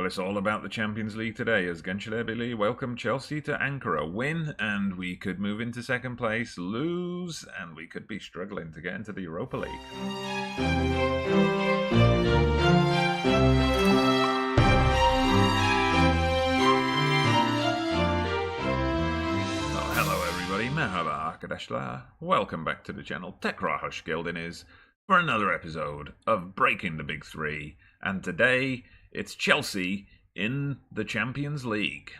Well, it's all about the Champions League today as Genclerbirligi welcome Chelsea to Ankara. Win, and we could move into second place. Lose, and we could be struggling to get into the Europa League. Oh, hello everybody, merhaba arkadaşlar. Welcome back to the channel. Tekrar hoş geldiniz for another episode of Breaking the Big Three. And today, it's Chelsea in the Champions League.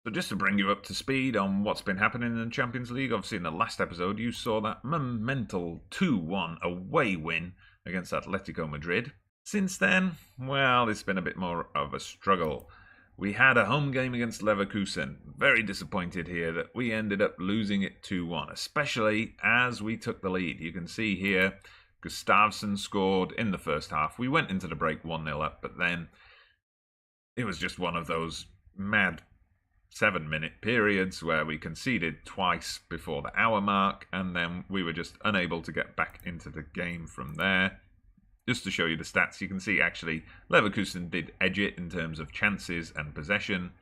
So just to bring you up to speed on what's been happening in the Champions League, obviously in the last episode you saw that monumental 2-1 away win against Atletico Madrid. Since then, well, it's been a bit more of a struggle. We had a home game against Leverkusen. Very disappointed here that we ended up losing it 2-1, especially as we took the lead. You can see here, Gustafsson scored in the first half. We went into the break 1-0 up, but then it was just one of those mad 7-minute periods where we conceded twice before the hour mark, and then we were just unable to get back into the game from there. Just to show you the stats, you can see actually Leverkusen did edge it in terms of chances and possession.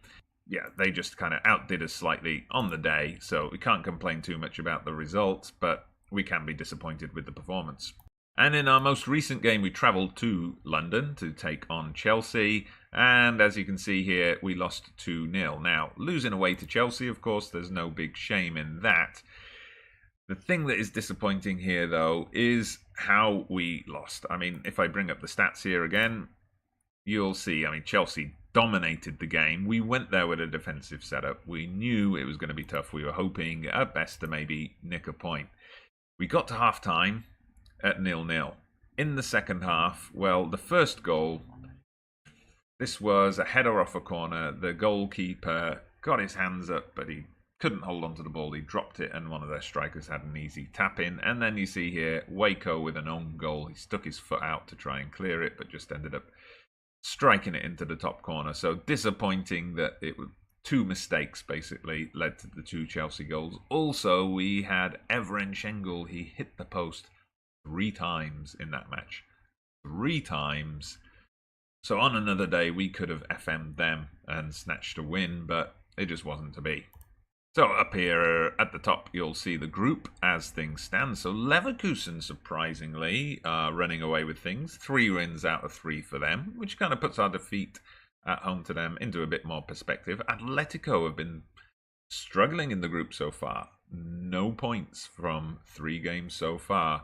Yeah, they just kind of outdid us slightly on the day, so we can't complain too much about the result, but we can be disappointed with the performance. And in our most recent game, we travelled to London to take on Chelsea. And as you can see here, we lost 2-0. Now, losing away to Chelsea, of course, there's no big shame in that. The thing that is disappointing here, though, is how we lost. I mean, if I bring up the stats here again, you'll see, Chelsea dominated the game. We went there with a defensive setup. We knew it was going to be tough. We were hoping at best to maybe nick a point. We got to half-time at 0-0. In the second half, well, the first goal, this was a header off a corner. The goalkeeper got his hands up, but he couldn't hold on to the ball. He dropped it, and one of their strikers had an easy tap in. And then you see here, Waco with an own goal. He stuck his foot out to try and clear it, but just ended up striking it into the top corner. So disappointing that it was two mistakes basically led to the two Chelsea goals. Also, we had Evren Şengül. He hit the post 3 times in that match. 3 times. So on another day, we could have FM'd them and snatched a win, but it just wasn't to be. So up here at the top, you'll see the group as things stand. So Leverkusen, surprisingly, are running away with things. 3 wins out of 3 for them, which kind of puts our defeat at home to them into a bit more perspective. Atletico have been struggling in the group so far. No points from 3 games so far.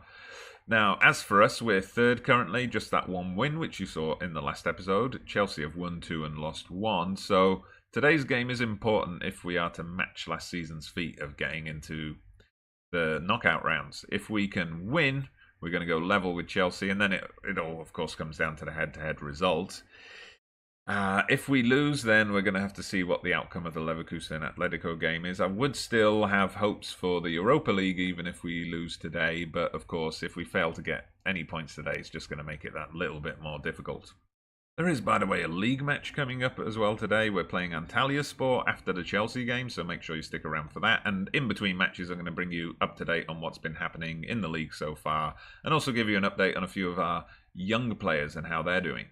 Now, as for us, we're third currently, just that 1 win, which you saw in the last episode. Chelsea have won 2 and lost 1, so today's game is important if we are to match last season's feat of getting into the knockout rounds. If we can win, we're going to go level with Chelsea, and then it all, of course, comes down to the head-to-head result. If we lose, then we're going to have to see what the outcome of the Leverkusen-Atletico game is. I would still have hopes for the Europa League, even if we lose today. But, of course, if we fail to get any points today, it's just going to make it that little bit more difficult. There is, by the way, a league match coming up as well today. We're playing Antalyaspor after the Chelsea game, so make sure you stick around for that. And in between matches, I'm going to bring you up to date on what's been happening in the league so far, and also give you an update on a few of our young players and how they're doing.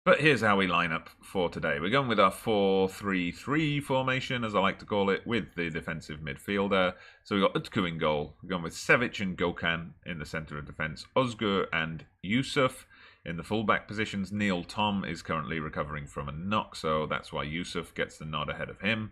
But here's how we line up for today. We're going with our 4-3-3 formation, as I like to call it, with the defensive midfielder. So we've got Utku in goal. We're going with Sevic and Gökhan in the centre of defence. Özgür and Yusuf in the fullback positions. Neil Tom is currently recovering from a knock, so that's why Yusuf gets the nod ahead of him.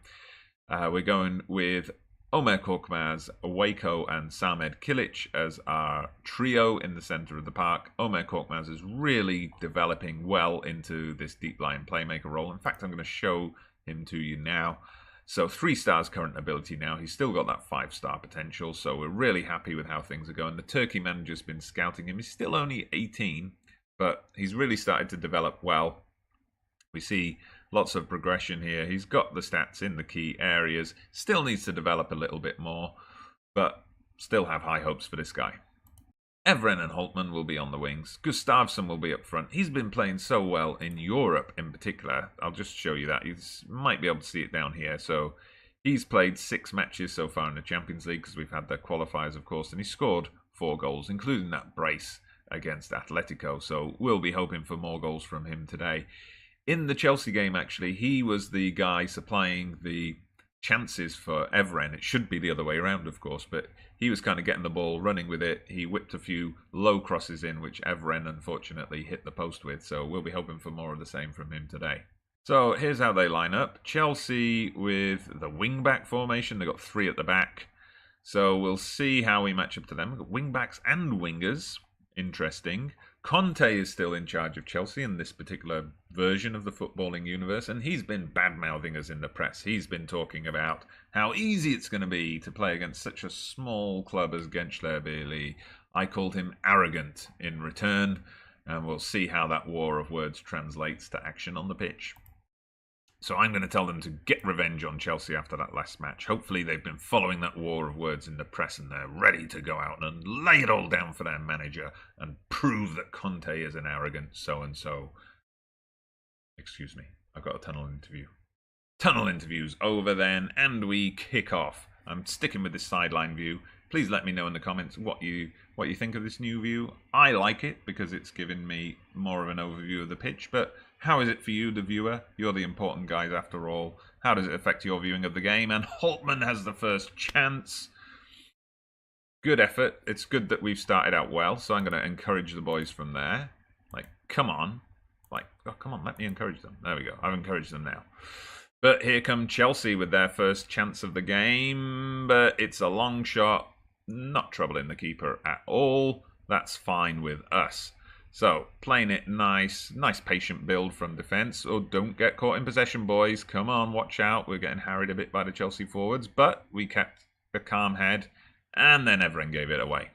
We're going with Ömer Korkmaz, Waco and Samed Kilic as our trio in the centre of the park. Ömer Korkmaz is really developing well into this deep line playmaker role. In fact, I'm going to show him to you now. So 3 stars current ability now. He's still got that 5-star potential, so we're really happy with how things are going. The Turkey manager's been scouting him. He's still only 18, but he's really started to develop well. We see lots of progression here. He's got the stats in the key areas. Still needs to develop a little bit more, but still have high hopes for this guy. Evren and Holtman will be on the wings. Gustafsson will be up front. He's been playing so well in Europe in particular. I'll just show you that. You might be able to see it down here. So he's played 6 matches so far in the Champions League, because we've had the qualifiers, of course, and he scored 4 goals, including that brace against Atletico. So we'll be hoping for more goals from him today. In the Chelsea game, actually, he was the guy supplying the chances for Evren. It should be the other way around, of course, but he was kind of getting the ball, running with it. He whipped a few low crosses in, which Evren unfortunately hit the post with, so we'll be hoping for more of the same from him today. So here's how they line up. Chelsea with the wing-back formation. They've got 3 at the back. So we'll see how we match up to them. We've got wing-backs and wingers. Interesting. Conte is still in charge of Chelsea in this particular version of the footballing universe, and he's been bad-mouthing us in the press. He's been talking about how easy it's going to be to play against such a small club as Genclerbirligi. I called him arrogant in return, and we'll see how that war of words translates to action on the pitch. So I'm going to tell them to get revenge on Chelsea after that last match. Hopefully they've been following that war of words in the press and they're ready to go out and lay it all down for their manager and prove that Conte is an arrogant so-and-so. Excuse me, I've got a tunnel interview. Tunnel interview's over then, and we kick off. I'm sticking with this sideline view. Please let me know in the comments what you think of this new view. I like it because it's given me more of an overview of the pitch, but how is it for you, the viewer? You're the important guys after all. How does it affect your viewing of the game? And Holtman has the first chance. Good effort. It's good that we've started out well, so I'm going to encourage the boys from there. Like, come on. Like, oh, come on, let me encourage them. There we go. I've encouraged them now. But here come Chelsea with their first chance of the game. But it's a long shot. Not troubling the keeper at all. That's fine with us. So, playing it nice patient build from defence. Oh, don't get caught in possession, boys. Come on, watch out. We're getting harried a bit by the Chelsea forwards, but we kept a calm head, and then Evren gave it away.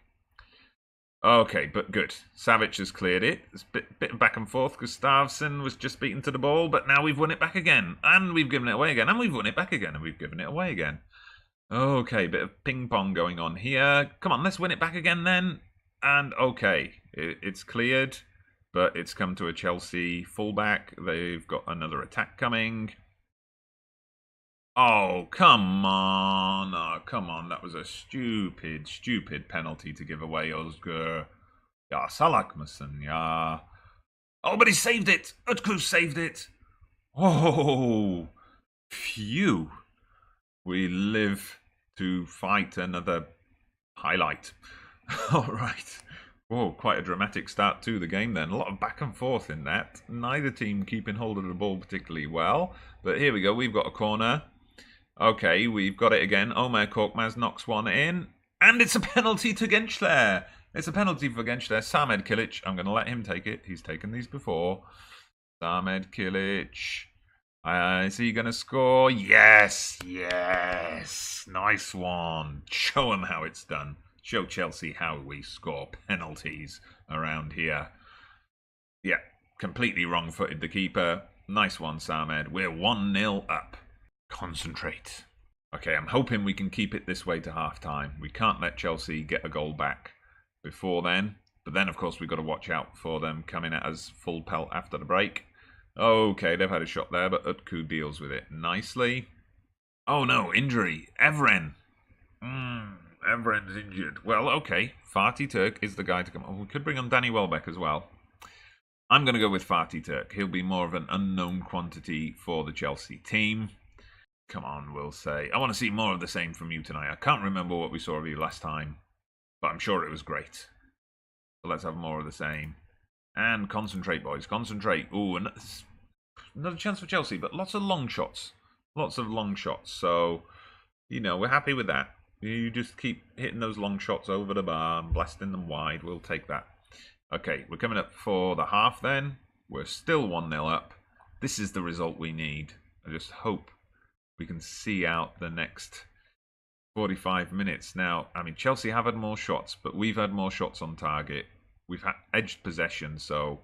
Okay, but good. Savic has cleared it. It's a bit back and forth. Gustafsson was just beaten to the ball, but now we've won it back again, and we've given it away again, and we've won it back again, and we've given it away again. Okay, bit of ping-pong going on here. Come on, let's win it back again then. And okay, it's cleared, but it's come to a Chelsea fullback. They've got another attack coming. Oh, come on. Oh, come on. That was a stupid penalty to give away, Özgür. Ya, salak mısın ya? Oh, but he saved it. Utku saved it. Oh, phew. We live to fight another highlight. All right. Oh, quite a dramatic start to the game then. A lot of back and forth in that. Neither team keeping hold of the ball particularly well. But here we go. We've got a corner. Okay, we've got it again. Ömer Korkmaz knocks one in. And it's a penalty to Gençler. It's a penalty for Gençler. Samed Kilic. I'm going to let him take it. He's taken these before. Samed Kilic. Is he going to score? Yes. Yes. Nice one. Show him how it's done. Show Chelsea how we score penalties around here. Yeah, completely wrong-footed the keeper. Nice one, Samed. We're 1-0 up. Concentrate. Okay, I'm hoping we can keep it this way to half-time. We can't let Chelsea get a goal back before then. But then, of course, we've got to watch out for them coming at us full pelt after the break. Okay, they've had a shot there, but Utku deals with it nicely. Oh no, injury. Evren. Evren's injured. Well, okay. Fatih Turk is the guy to come. Oh, we could bring on Danny Welbeck as well. I'm going to go with Fatih Turk. He'll be more of an unknown quantity for the Chelsea team. Come on, we'll say. I want to see more of the same from you tonight. I can't remember what we saw of you last time, but I'm sure it was great. So let's have more of the same. And concentrate, boys. Concentrate. Ooh, another chance for Chelsea, but lots of long shots. Lots of long shots. So, you know, we're happy with that. You just keep hitting those long shots over the bar and blasting them wide. We'll take that. Okay, we're coming up for the half then. We're still 1-0 up. This is the result we need. I just hope we can see out the next 45 minutes. Now, I mean, Chelsea have had more shots, but we've had more shots on target. We've had edged possession, so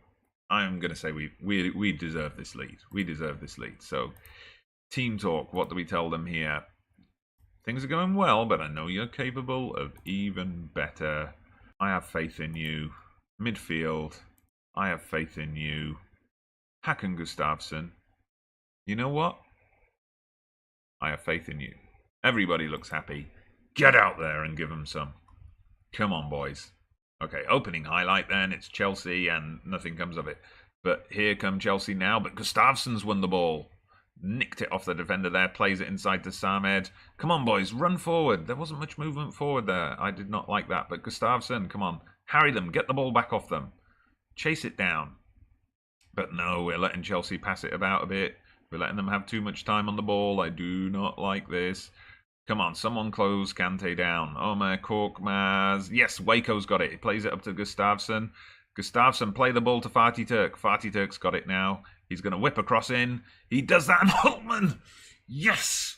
I'm going to say we deserve this lead. We deserve this lead. So, team talk, what do we tell them here? Things are going well, but I know you're capable of even better. I have faith in you. Midfield, I have faith in you. Hakan Gustafsson, you know what? I have faith in you. Everybody looks happy. Get out there and give them some. Come on, boys. Okay, opening highlight then. It's Chelsea and nothing comes of it. But here come Chelsea now. But Gustafsson's won the ball. Nicked it off the defender there. Plays it inside to Samed. Come on, boys. Run forward. There wasn't much movement forward there. I did not like that. But Gustafsson, come on. Harry them. Get the ball back off them. Chase it down. But no, we're letting Chelsea pass it about a bit. We're letting them have too much time on the ball. I do not like this. Come on, someone close Kante down. Omer Korkmaz. Yes, Waco's got it. He plays it up to Gustafsson. Gustafsson, play the ball to Fatih Turk. Fatih Turk's got it now. He's going to whip across in. He does that, and Holtman! Yes!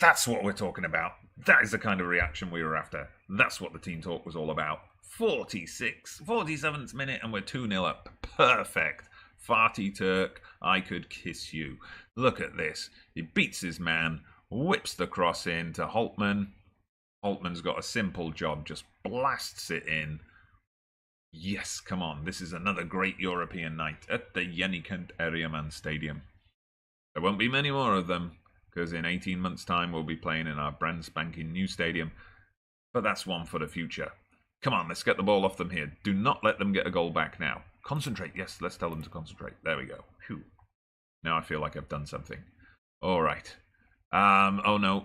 That's what we're talking about. That is the kind of reaction we were after. That's what the team talk was all about. 47th minute, and we're 2-0 up. Perfect. Fatih Turk, I could kiss you. Look at this. He beats his man, whips the cross in to Holtman. Holtman's got a simple job, just blasts it in. Yes, come on. This is another great European night at the Yenikent Eriaman Stadium. There won't be many more of them, because in 18 months' time we'll be playing in our brand spanking new stadium. But that's one for the future. Come on, let's get the ball off them here. Do not let them get a goal back now. Concentrate. Yes, let's tell them to concentrate. There we go. Phew. Now I feel like I've done something. All right. Oh no.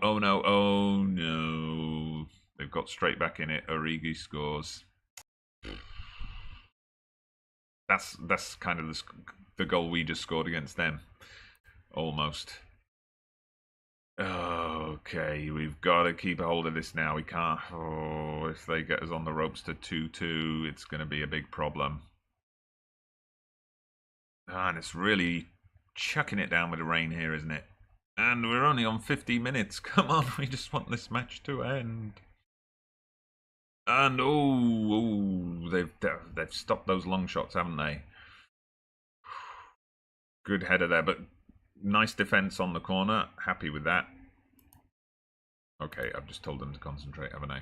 They've got straight back in it. Origi scores. That's kind of the goal we just scored against them. Almost. Okay, we've got to keep a hold of this now. We can't... Oh, if they get us on the ropes to 2-2, it's going to be a big problem. And it's really chucking it down with the rain here, isn't it? And we're only on 50 minutes. Come on, we just want this match to end. And they've stopped those long shots, haven't they? Good header there, but nice defense on the corner. Happy with that. Okay, I've just told them to concentrate, haven't I?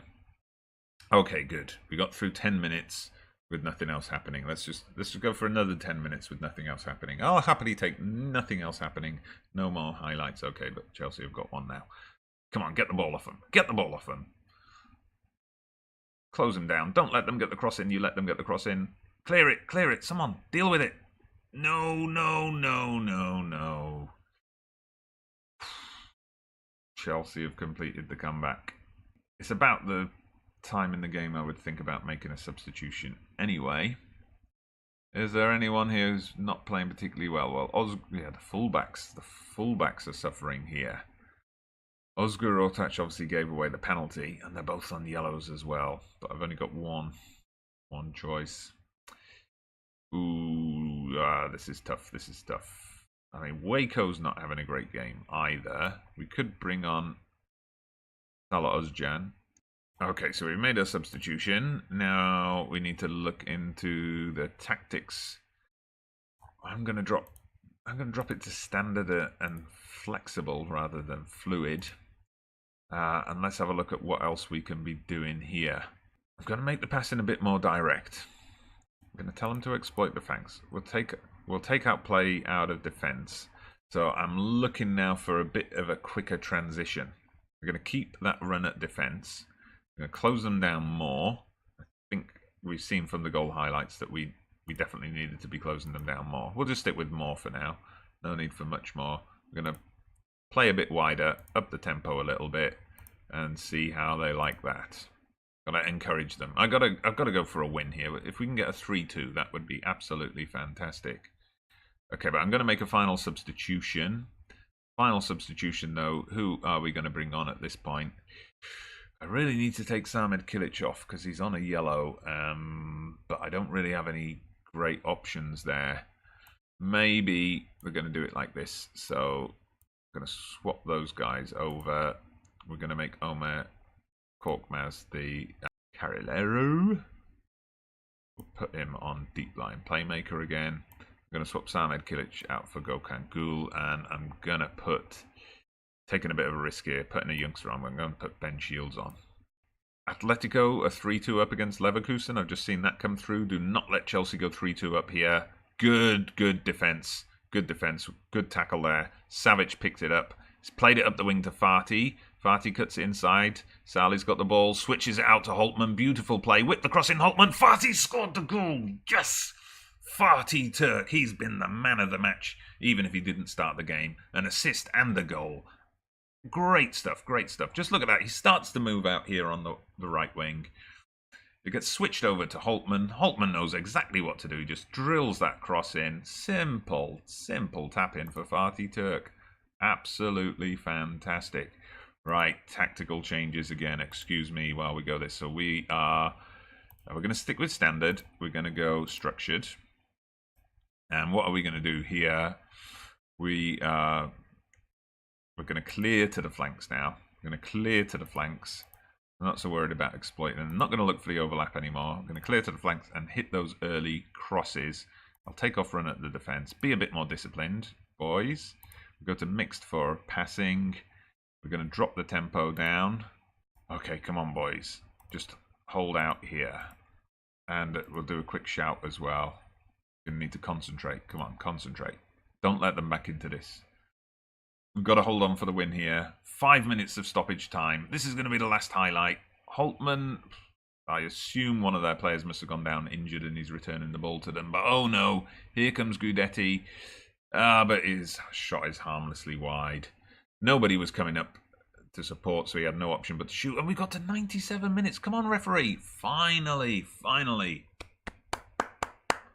Okay, good. We got through 10 minutes with nothing else happening. Let's just go for another 10 minutes with nothing else happening. I'll happily take nothing else happening. No more highlights. Okay, but Chelsea have got one now. Come on, get the ball off them. Get the ball off them. Close them down. Don't let them get the cross in. You let them get the cross in. Clear it. Someone, deal with it. No. Chelsea have completed the comeback. It's about the time in the game I would think about making a substitution anyway. Is there anyone here who's not playing particularly well? Well, the fullbacks are suffering here. Özgür Ortaç obviously gave away the penalty, and they're both on yellows as well. But I've only got one choice. This is tough. I mean, Waco's not having a great game either. We could bring on Salah Özcan. Okay, so we made a substitution. Now we need to look into the tactics. I'm gonna drop it to standard and flexible rather than fluid. And let's have a look at what else we can be doing here. I'm going to make the passing a bit more direct. I'm going to tell them to exploit the flanks. We'll take out play out of defence. So I'm looking now for a bit of a quicker transition. We're going to keep that run at defence. We're going to close them down more. I think we've seen from the goal highlights that we definitely needed to be closing them down more. We'll just stick with more for now. No need for much more. We're going to play a bit wider, up the tempo a little bit, and see how they like that. Got to encourage them. I've got to go for a win here. If we can get a 3-2, that would be absolutely fantastic. Okay, but I'm going to make a final substitution. Final substitution, though. Who are we going to bring on at this point? I really need to take Samed Kilic off because he's on a yellow, but I don't really have any great options there. Maybe we're going to do it like this. So I'm going to swap those guys over. We're going to make Omer Korkmaz the Carrilero. We'll put him on deep line playmaker again. I'm going to swap Samed Kilic out for Gökhan Gül, and I'm going to taking a bit of a risk here, putting a youngster on. I'm going to put Ben Shields on. Atletico, a 3-2 up against Leverkusen. I've just seen that come through. Do not let Chelsea go 3-2 up here. Good defence. Good defence. Good tackle there. Savic picked it up. He's played it up the wing to Fatih. Fatih cuts it inside. Salih's got the ball. Switches it out to Holtman. Beautiful play. Whip the cross in Holtman. Fatih scored the goal. Yes! Fatih Turk, he's been the man of the match, even if he didn't start the game. An assist and a goal. Great stuff, great stuff. Just look at that. He starts to move out here on the right wing. It gets switched over to Holtman. Holtman knows exactly what to do. He just drills that cross in. Simple tap in for Fatih Turk. Absolutely fantastic. Right, tactical changes again. Excuse me while we go this. So we're going to stick with standard. We're going to go structured. And what are we going to do here? We're going to clear to the flanks now. We're going to clear to the flanks. I'm not so worried about exploiting. I'm not going to look for the overlap anymore. I'm going to clear to the flanks and hit those early crosses. I'll take off run at the defence. Be a bit more disciplined, boys. We go to mixed for passing. We're going to drop the tempo down. Okay, come on, boys. Just hold out here. And we'll do a quick shout as well. We're going to need to concentrate. Come on, concentrate. Don't let them back into this. We've got to hold on for the win here. 5 minutes of stoppage time. This is going to be the last highlight. Holtman, I assume one of their players must have gone down injured and he's returning the ball to them. But oh no, here comes Gudetti. But his shot is harmlessly wide. Nobody was coming up to support, so he had no option but to shoot. And we got to 97 minutes. Come on, referee. Finally.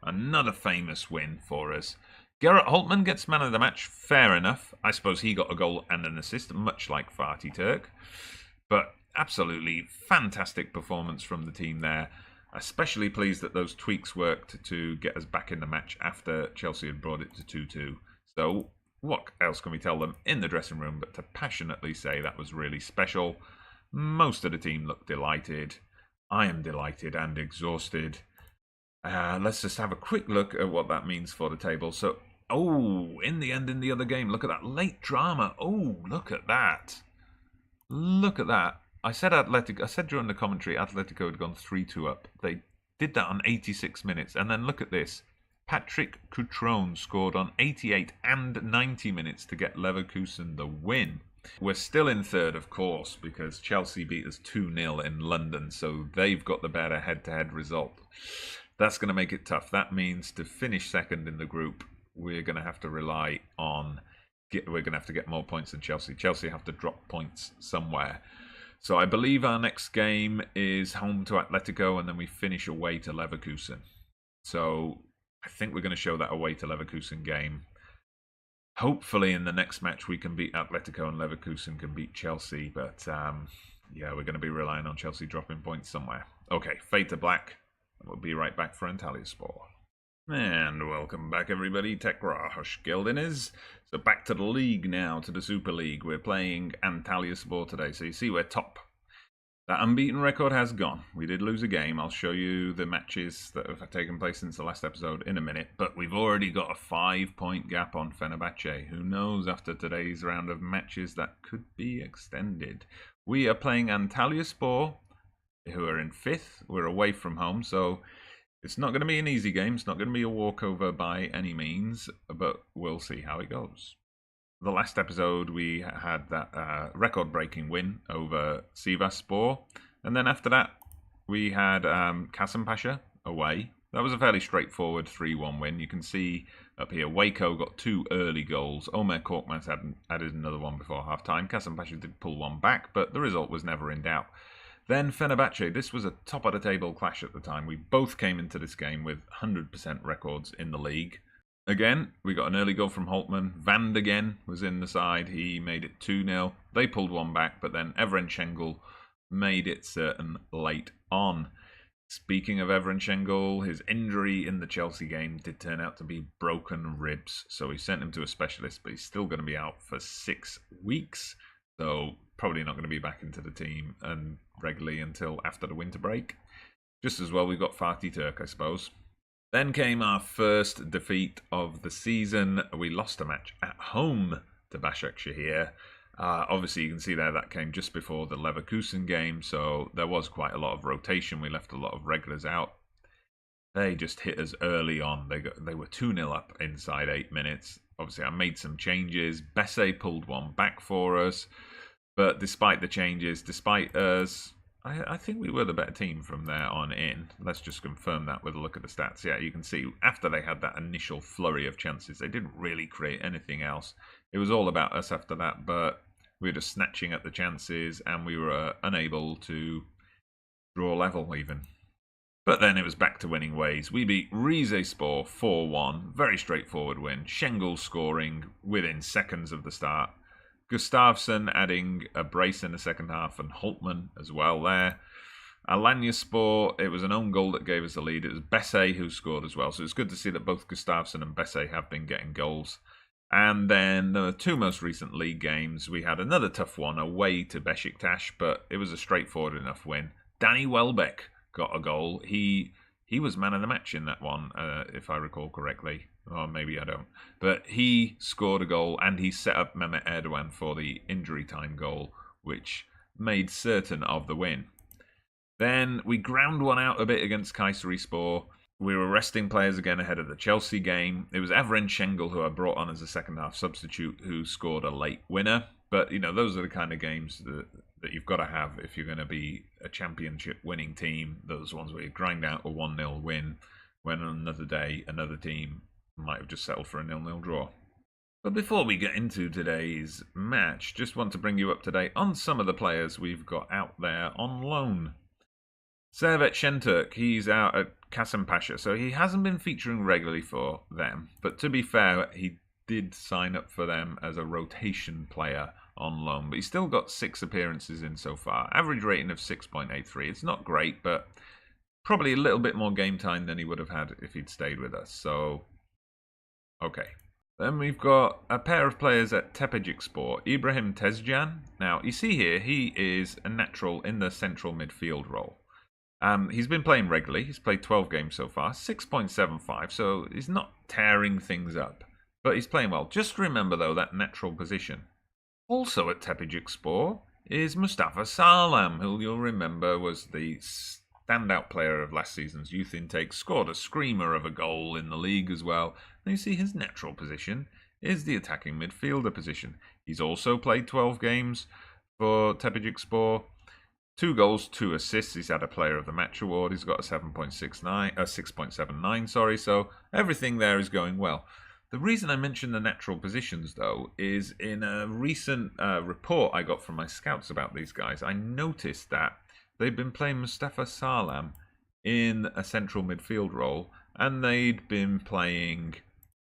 Another famous win for us. Gerrit Holtman gets man of the match. Fair enough. I suppose he got a goal and an assist, much like Fatih Turk. But absolutely fantastic performance from the team there. Especially pleased that those tweaks worked to get us back in the match after Chelsea had brought it to 2-2. So what else can we tell them in the dressing room but to passionately say that was really special. Most of the team looked delighted. I am delighted and exhausted. Let's just have a quick look at what that means for the table. So, in the end, in the other game, look at that late drama. Look at that. Look at that. I said during the commentary, Atletico had gone 3-2 up. They did that on 86 minutes. And then look at this. Patrick Cutrone scored on 88 and 90 minutes to get Leverkusen the win. We're still in third, of course, because Chelsea beat us 2-0 in London. So they've got the better head-to-head result. That's going to make it tough. That means to finish second in the group, we're going to have to rely on... we're going to have to get more points than Chelsea. Chelsea have to drop points somewhere. So I believe our next game is home to Atletico, and then we finish away to Leverkusen. So I think we're going to show that away to Leverkusen game. Hopefully in the next match we can beat Atletico and Leverkusen can beat Chelsea. But yeah, we're going to be relying on Chelsea dropping points somewhere. Okay, fade to black. We'll be right back for Antalyaspor. And welcome back, everybody. Tekrahhoşgeldin is. So back to the league now, to the Super League. We're playing Antalyaspor today. So you see we're top. That unbeaten record has gone. We did lose a game. I'll show you the matches that have taken place since the last episode in a minute. But we've already got a 5-point gap on Fenerbahce. Who knows, after today's round of matches, that could be extended. We are playing Antalyaspor, who are in 5th. We're away from home, so it's not going to be an easy game. It's not going to be a walkover by any means, but we'll see how it goes. The last episode, we had that record-breaking win over Sivasspor, and then after that, we had Kasımpaşa away. That was a fairly straightforward 3-1 win. You can see up here, Waco got 2 early goals. Ömer Korkmaz added another one before half-time. Kasımpaşa did pull one back, but the result was never in doubt. Then Fenerbahce, this was a top-of-the-table clash at the time. We both came into this game with 100% records in the league. Again, we got an early goal from Holtman. Van de Gen was in the side. He made it 2-0. They pulled one back, but then Evren Şengül made it certain late on. Speaking of Evren Şengül, his injury in the Chelsea game did turn out to be broken ribs. So he sent him to a specialist, but he's still going to be out for 6 weeks. So probably not going to be back into the team and regularly until after the winter break. Just as well, we've got Fatih Turk, I suppose. Then came our first defeat of the season. We lost a match at home to Başakşehir. Obviously, you can see there that came just before the Leverkusen game, so there was quite a lot of rotation. We left a lot of regulars out. They just hit us early on. They were 2-0 up inside 8 minutes. Obviously, I made some changes. Besse pulled one back for us. But despite the changes, despite us I think we were the better team from there on in. Let's just confirm that with a look at the stats. Yeah, you can see after they had that initial flurry of chances, they didn't really create anything else. It was all about us after that, but we were just snatching at the chances and we were unable to draw level even. But then it was back to winning ways. We beat Rizespor 4-1. Very straightforward win. Schengel scoring within seconds of the start. Gustafsson adding a brace in the second half and Holtman as well there. Antalyaspor, it was an own goal that gave us the lead. It was Besse who scored as well. So it's good to see that both Gustafsson and Besse have been getting goals. And then the two most recent league games, we had another tough one away to Besiktas, but it was a straightforward enough win. Danny Welbeck got a goal. He was man of the match in that one, if I recall correctly. Or maybe I don't. But he scored a goal and he set up Mehmet Erdogan for the injury time goal, which made certain of the win. Then we ground one out a bit against Kayserispor. We were resting players again ahead of the Chelsea game. It was Evren Schengel who I brought on as a second half substitute who scored a late winner. But, you know, those are the kind of games that you've got to have if you're going to be a championship winning team. Those ones where you grind out a 1-0 win when on another day, another team might have just settled for a 0-0 draw. But before we get into today's match, just want to bring you up to date on some of the players we've got out there on loan. Servet Şentürk, he's out at Kasımpaşa, so he hasn't been featuring regularly for them. But to be fair, he did sign up for them as a rotation player on loan. But he's still got 6 appearances in so far. Average rating of 6.83. It's not great, but probably a little bit more game time than he would have had if he'd stayed with us. So okay. Then we've got a pair of players at Tepecikspor. İbrahim Tezcan. Now, you see here, he is a natural in the central midfield role. He's been playing regularly. He's played 12 games so far. 6.75, so he's not tearing things up. But he's playing well. Just remember, though, that natural position. Also at Tepecikspor is Mustafa Sağlam, who you'll remember was the standout player of last season's youth intake, scored a screamer of a goal in the league as well. And you see his natural position is the attacking midfielder position. He's also played 12 games for Tepecikspor. 2 goals, 2 assists. He's had a Player of the Match award. He's got a 6.79, sorry. So everything there is going well. The reason I mention the natural positions, though, is in a recent report I got from my scouts about these guys, I noticed that they'd been playing Mustafa Sağlam in a central midfield role, and they'd been playing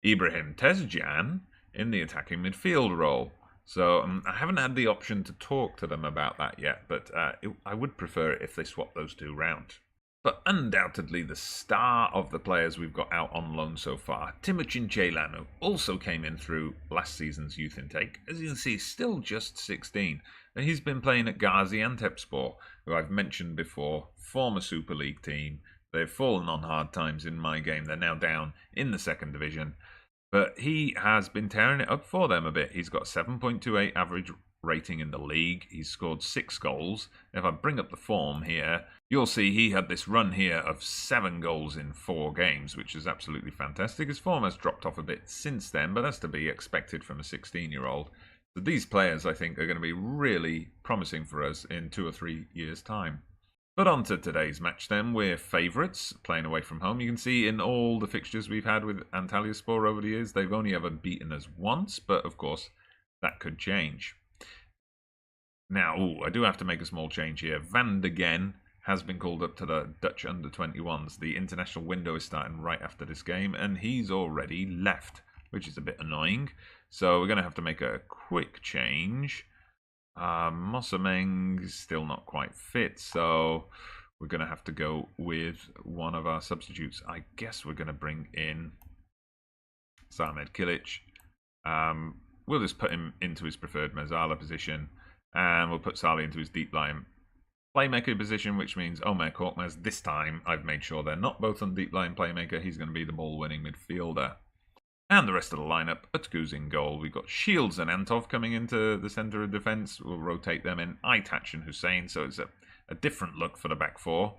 İbrahim Tezcan in the attacking midfield role. So I haven't had the option to talk to them about that yet, but I would prefer it if they swap those two round. But undoubtedly the star of the players we've got out on loan so far, Timuçin Ceylan, who also came in through last season's youth intake. As you can see, still just 16. And he's been playing at Gaziantepspor, who I've mentioned before, former Super League team. They've fallen on hard times in my game. They're now down in the second division. But he has been tearing it up for them a bit. He's got 7.28 average rating in the league. He's scored 6 goals. If I bring up the form here, you'll see he had this run here of 7 goals in 4 games, which is absolutely fantastic. His form has dropped off a bit since then, but that's to be expected from a 16-year-old. So these players, I think, are going to be really promising for us in 2 or 3 years' time. But on to today's match then. We're favourites, playing away from home. You can see in all the fixtures we've had with Antalyaspor over the years, they've only ever beaten us once, but of course, that could change. Now, I do have to make a small change here. Van de Gen has been called up to the Dutch under-21s. The international window is starting right after this game, and he's already left, which is a bit annoying. So we're going to have to make a quick change. Mossameng is still not quite fit, so we're going to have to go with one of our substitutes. I guess we're going to bring in Samed Kilic. We'll just put him into his preferred Mezzala position, and we'll put Salih into his deep line playmaker position, which means Omer Korkmaz. This time, I've made sure they're not both on deep line playmaker. He's going to be the ball-winning midfielder. And the rest of the lineup, Utku's in goal. We've got Shields and Antov coming into the centre of defence. We'll rotate them in. Aytaç and Hussein, so it's a different look for the back four.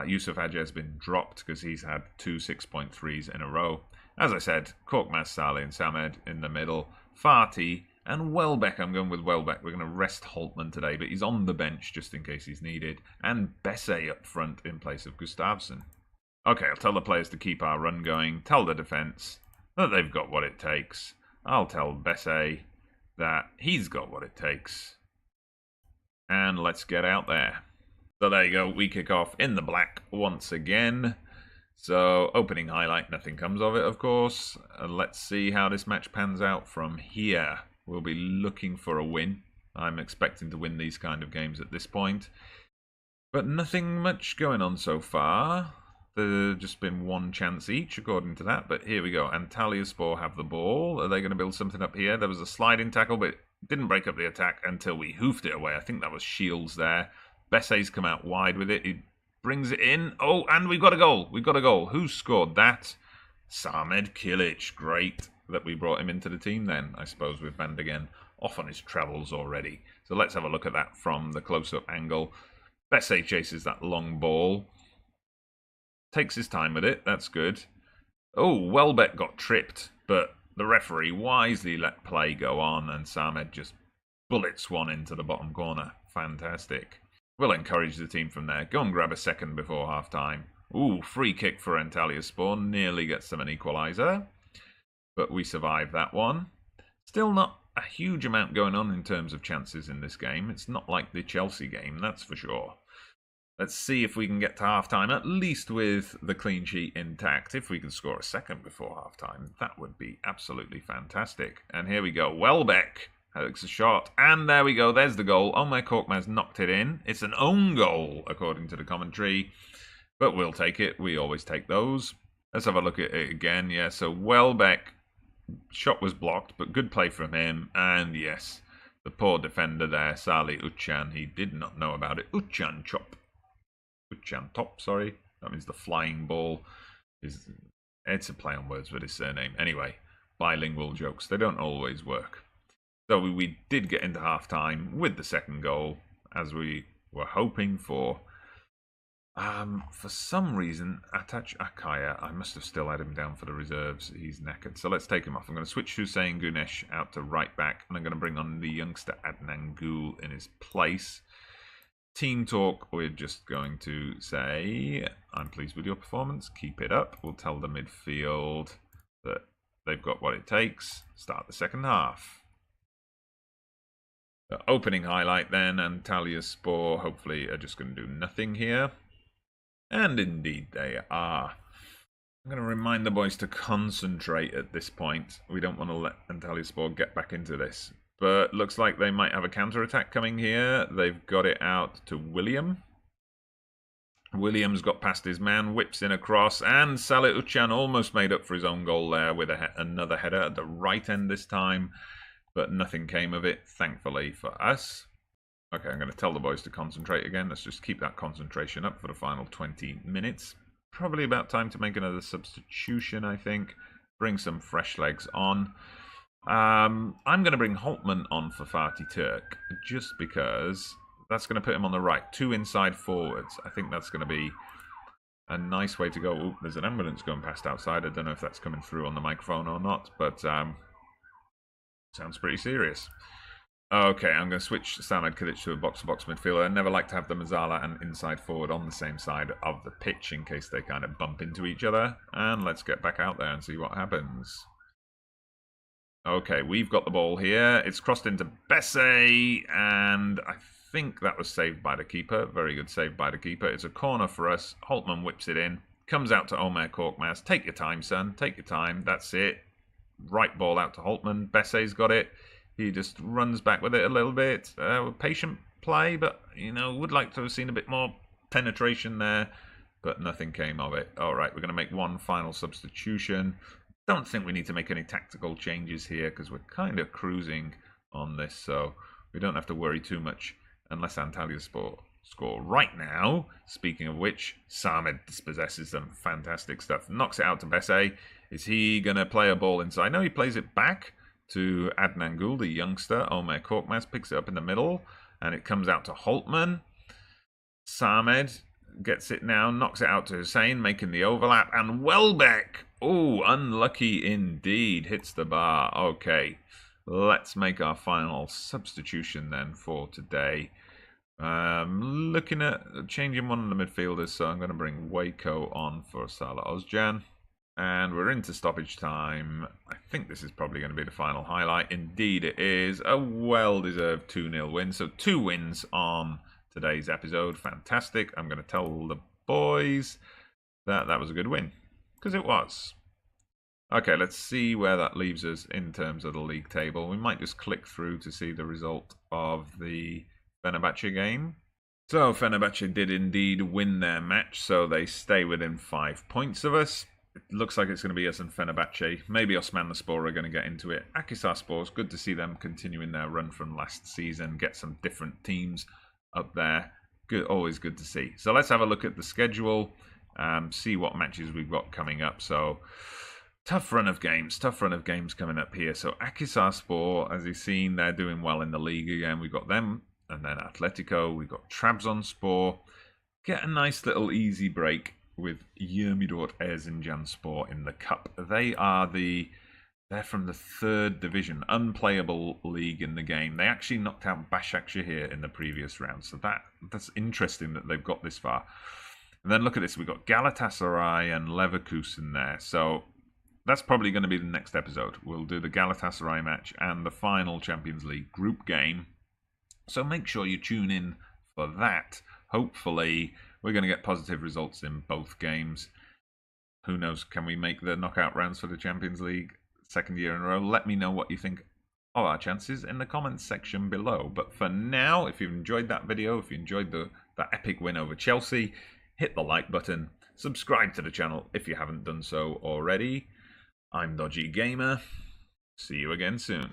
Yusuf Hagi has been dropped because he's had 2 6.3s in a row. As I said, Korkmaz, Salih and Samed in the middle. Fatih And Welbeck, I'm going with Welbeck. We're going to rest Holtman today, but he's on the bench just in case he's needed. And Besse up front in place of Gustafsson. Okay, I'll tell the players to keep our run going. Tell the defence that they've got what it takes. I'll tell Besse that he's got what it takes. And let's get out there. So there you go. We kick off in the black once again. So, opening highlight, nothing comes of it, of course. Let's see how this match pans out from here. We'll be looking for a win. I'm expecting to win these kind of games at this point. But nothing much going on so far. There's just been one chance each, according to that. But here we go. Antalyaspor have the ball. Are they going to build something up here? There was a sliding tackle, but it didn't break up the attack until we hoofed it away. I think that was Shields there. Besse's come out wide with it. He brings it in. Oh, and we've got a goal. We've got a goal. Who scored that? Samed Kilic. Great that we brought him into the team then, I suppose, with Van de Gen off on his travels already. So let's have a look at that from the close-up angle. Besse chases that long ball. Takes his time with it. That's good. Oh, Welbeck got tripped, but the referee wisely let play go on, and Samed just bullets one into the bottom corner. Fantastic. We'll encourage the team from there. Go and grab a second before half-time. Ooh, free kick for Antalyaspor. Nearly gets them an equaliser. But we survive that one. Still not a huge amount going on in terms of chances in this game. It's not like the Chelsea game, that's for sure. Let's see if we can get to half-time, at least with the clean sheet intact. If we can score a second before half-time, that would be absolutely fantastic. And here we go. Welbeck takes a shot, and there we go. There's the goal. Omer Korkmaz knocked it in. It's an own goal, according to the commentary, but we'll take it. We always take those. Let's have a look at it again. Yeah, so Welbeck, shot was blocked, but good play from him. And yes, the poor defender there, Salih Uçan, he did not know about it. Uçan Top, sorry. That means the flying ball. It's a play on words with his surname. Anyway, bilingual jokes, they don't always work. So we did get into half-time with the second goal, as we were hoping for. For some reason, Ataç Akaya, I must have still had him down for the reserves. He's knackered. So let's take him off. I'm going to switch Hüseyin Güneş out to right back, and I'm going to bring on the youngster Adnan Gül in his place. Team talk, we're just going to say, I'm pleased with your performance. Keep it up. We'll tell the midfield that they've got what it takes. Start the second half. The opening highlight then, Antalyaspor hopefully are just going to do nothing here. And indeed they are. I'm going to remind the boys to concentrate at this point. We don't want to let Antalyaspor get back into this. But looks like they might have a counter-attack coming here. They've got it out to William. William's got past his man, whips in a cross, and Salih Uçan almost made up for his own goal there with another header at the right end this time. But nothing came of it, thankfully for us. Okay, I'm going to tell the boys to concentrate again. Let's just keep that concentration up for the final 20 minutes. Probably about time to make another substitution, I think. Bring some fresh legs on. I'm going to bring Holtman on for Fatih Turk, just because that's going to put him on the right. 2 inside forwards. I think that's going to be a nice way to go. Ooh, there's an ambulance going past outside. I don't know if that's coming through on the microphone or not, but sounds pretty serious. Okay, I'm going to switch Samed Kilic to a box-to-box midfielder. I never like to have the Mazzala and inside forward on the same side of the pitch in case they kind of bump into each other. And let's get back out there and see what happens. Okay, we've got the ball here. It's crossed into Besse, and I think that was saved by the keeper. Very good save by the keeper. It's a corner for us. Holtman whips it in. Comes out to Omer Korkmaz. Take your time, son. Take your time. That's it. Right ball out to Holtman. Besse's got it. He just runs back with it a little bit. Patient play, but, you know, would like to have seen a bit more penetration there, but nothing came of it. All right, we're going to make one final substitution. Don't think we need to make any tactical changes here because we're kind of cruising on this, so we don't have to worry too much unless Antalyaspor score right now. Speaking of which, Samed dispossesses them. Fantastic stuff. Knocks it out to Besse. Is he going to play a ball inside? No, he plays it back to Adnan Gül, the youngster. Omer Korkmaz picks it up in the middle, and it comes out to Holtman. Samed gets it now, knocks it out to Hüseyin, making the overlap, and Welbeck, oh, unlucky indeed, hits the bar. Okay, let's make our final substitution then for today. Looking at changing one of the midfielders, so I'm going to bring Waco on for Salah Ozcan. And we're into stoppage time. I think this is probably going to be the final highlight. Indeed it is. A well-deserved 2-0 win. So 2 wins on today's episode. Fantastic. I'm going to tell the boys that that was a good win. Because it was. Okay, let's see where that leaves us in terms of the league table. We might just click through to see the result of the Fenerbahce game. So Fenerbahce did indeed win their match, so they stay within 5 points of us. It looks like it's going to be us and Fenerbahce. Maybe Osmanlıspor are going to get into it. Antalyaspor, it's good to see them continuing their run from last season, get some different teams up there. Good, always good to see. So let's have a look at the schedule, see what matches we've got coming up. So tough run of games coming up here. So Antalyaspor, as you've seen, they're doing well in the league again. We've got them, and then Atletico, we've got Trabzonspor. Get a nice little easy break with 24 Erzincanspor in the cup. They're from the 3rd division, unplayable league in the game. They actually knocked out Başakşehir in the previous round, so that's interesting that they've got this far. And then look at this, we've got Galatasaray and Leverkusen there. So that's probably going to be the next episode. We'll do the Galatasaray match and the final Champions League group game. So make sure you tune in for that. Hopefully we're going to get positive results in both games. Who knows, can we make the knockout rounds for the Champions League 2nd year in a row? Let me know what you think of our chances in the comments section below. But for now, if you've enjoyed that video, if you enjoyed that epic win over Chelsea, hit the like button, subscribe to the channel if you haven't done so already. I'm Dodgy Gamer. See you again soon.